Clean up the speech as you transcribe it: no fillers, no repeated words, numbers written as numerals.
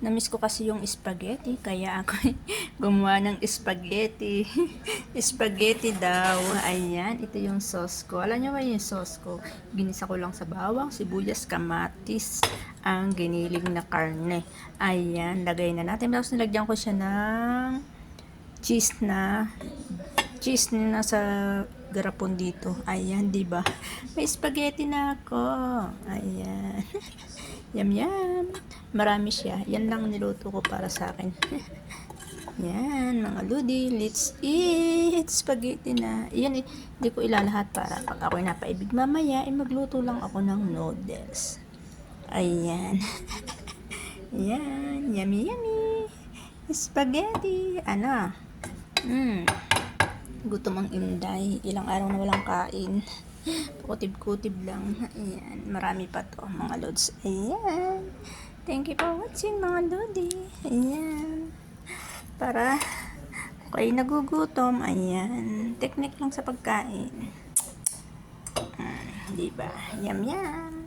Namiss ko kasi yung spaghetti, kaya ako gumawa ng spaghetti. Spaghetti daw. Ayan, ito yung sauce ko. Alam nyo ba yung sauce ko? Ginisa ko lang sa bawang, sibuyas, kamatis, ang giniling na karne. Ayan, lagay na natin. Tapos nilagyan ko siya ng cheese na nasa garapon dito. Ayan, di ba? May spaghetti na ako. Ayan. Yum, yum. Marami siya. Yan lang niluto ko para sa akin. Yan, mga ludi. Let's eat. Spaghetti na. Yan, hindi ko ilalahat para pag ako'y napaibig mamaya, magluto lang ako ng noodles. Ayan. Yan. Yummy, yummy. Spaghetti. Ano? Gutom ang Inday. Ilang araw na walang kain. Kutib-kutib lang. Ayan. Marami pa to, mga lods. Ayan. Thank you for watching, mga lodi. Ayan. Para kayo nagugutom. Ayan. Technique lang sa pagkain. Diba? Yum, yum.